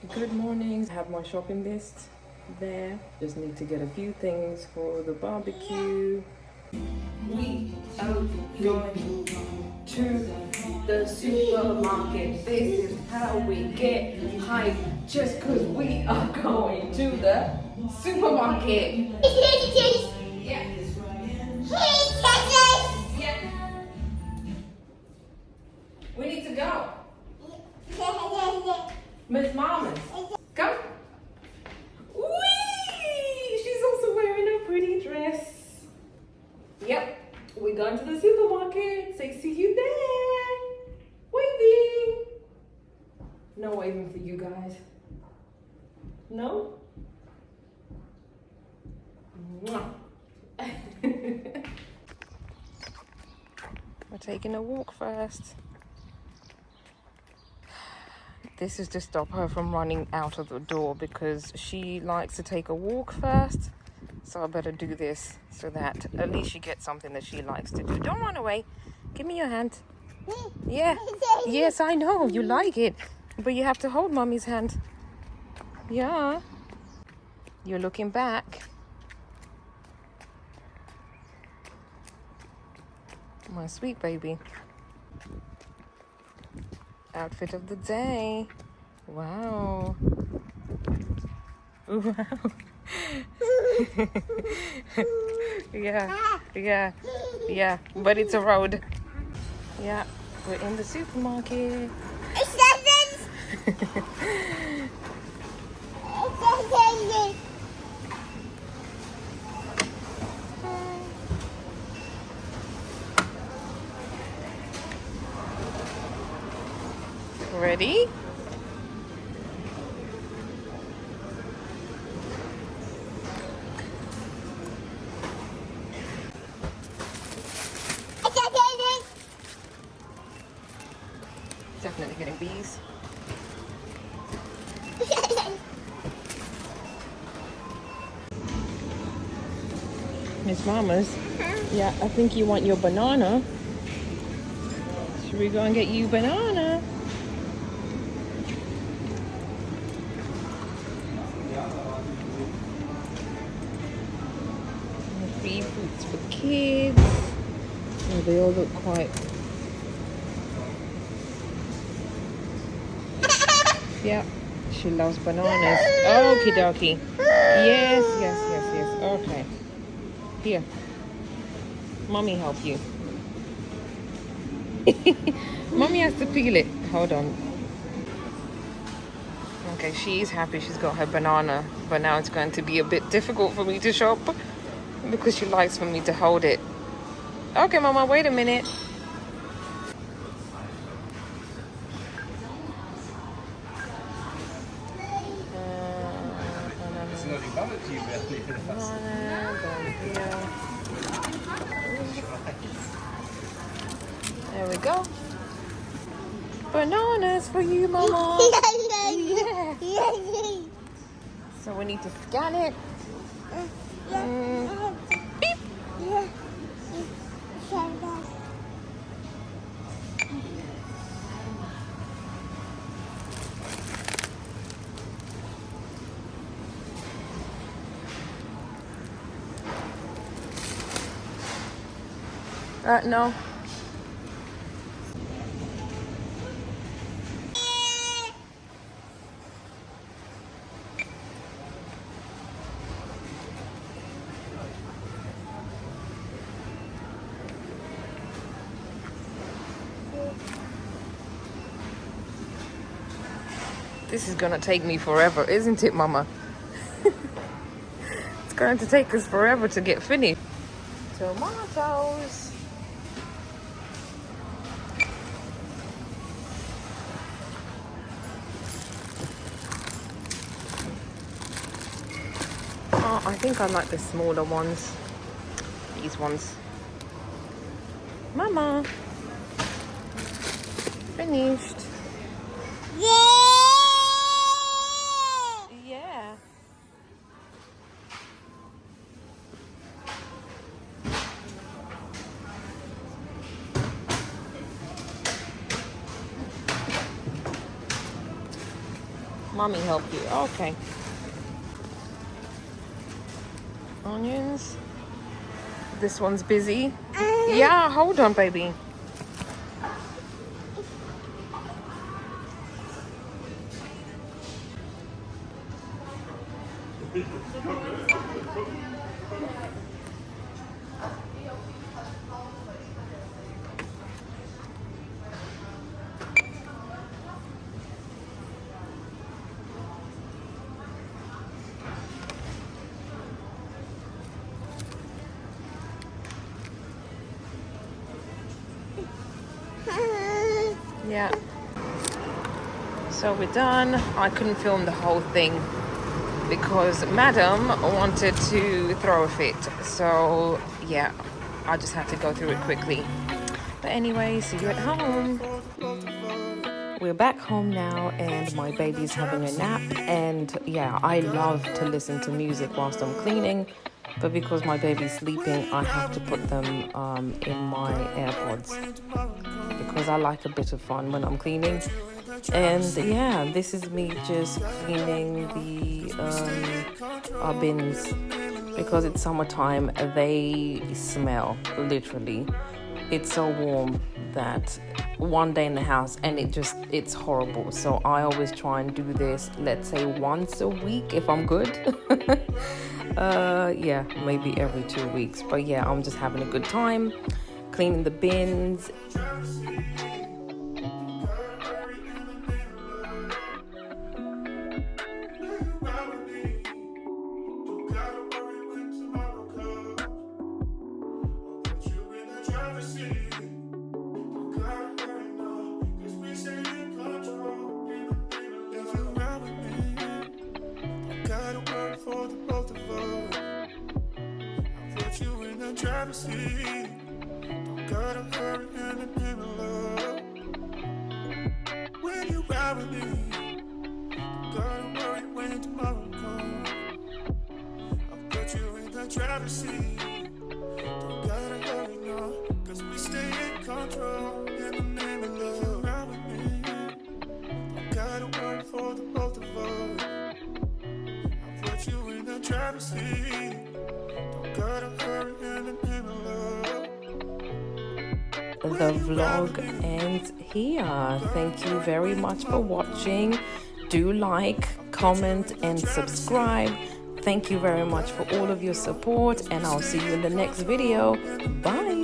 Good morning. I have my shopping list there. Just need to get a few things for the barbecue. We are going to the supermarket. This is how we get hyped just because we are going to the supermarket. Yeah. Yeah. We need to go. Miss Mamas. Come. Whee! She's also wearing a pretty dress. Yep. We're going to the supermarket. Say see you there. Waving. No waving for you guys. No? Mwah. We're taking a walk first. This is to stop her from running out of the door because she likes to take a walk first. So I better do this so that at least she gets something that she likes to do. Don't run away. Give me your hand. Yeah. Yes, I know. You like it. But you have to hold Mommy's hand. Yeah. You're looking back. My sweet baby. Outfit of the day. Wow. Wow. Yeah. But it's a road. Yeah. We're in the supermarket. Ready? Definitely getting bees. Miss Mamas. Yeah, I think you want your banana. Should we go and get you banana? Free fruits for kids. Oh, they all look quite... Yeah, she loves bananas. Okie dokie. Yes. Okay. Here. Mommy help you. Mommy has to peel it. Hold on. Okay, she's happy she's got her banana, but now it's going to be a bit difficult for me to shop because she likes for me to hold it. Okay, Mama, wait a minute. There we go. Bananas for you, Mama. Yeah. So we need to scan it. Beep. No. This is gonna take me forever, isn't it, Mama? It's going to take us forever to get finished. Tomatoes. Oh, I think I like the smaller ones. These ones. Mama. Finished. Yeah. Mommy help you. Okay. Onions. This one's busy. Yeah, hold on, baby. Yeah. So we're done. I couldn't film the whole thing because Madam wanted to throw a fit. So yeah, I just had to go through it quickly. But anyway, see you at home. We're back home now and my baby's having a nap. And yeah, I love to listen to music whilst I'm cleaning. But because my baby's sleeping, I have to put them in my AirPods because I like a bit of fun when I'm cleaning. And yeah, this is me just cleaning the our bins because it's summertime. They smell, literally. It's so warm that one day in the house and it's horrible. So I always try and do this, let's say once a week if I'm good. Yeah, maybe every 2 weeks. But yeah, I'm just having a good time cleaning the bins. Driver's seat. Don't gotta hurry in the middle of. When you ride with me, don't gotta worry when tomorrow comes. I'll put you in the driver's seat. Don't gotta hurry, no, cause we stay in control in the name of love. If you ride with me, don't gotta worry for the both of us. I'll put you in the driver's seat. The vlog ends here. Thank you very much for watching. Do like, comment and subscribe. Thank you very much for all of your support and I'll see you in the next video. Bye.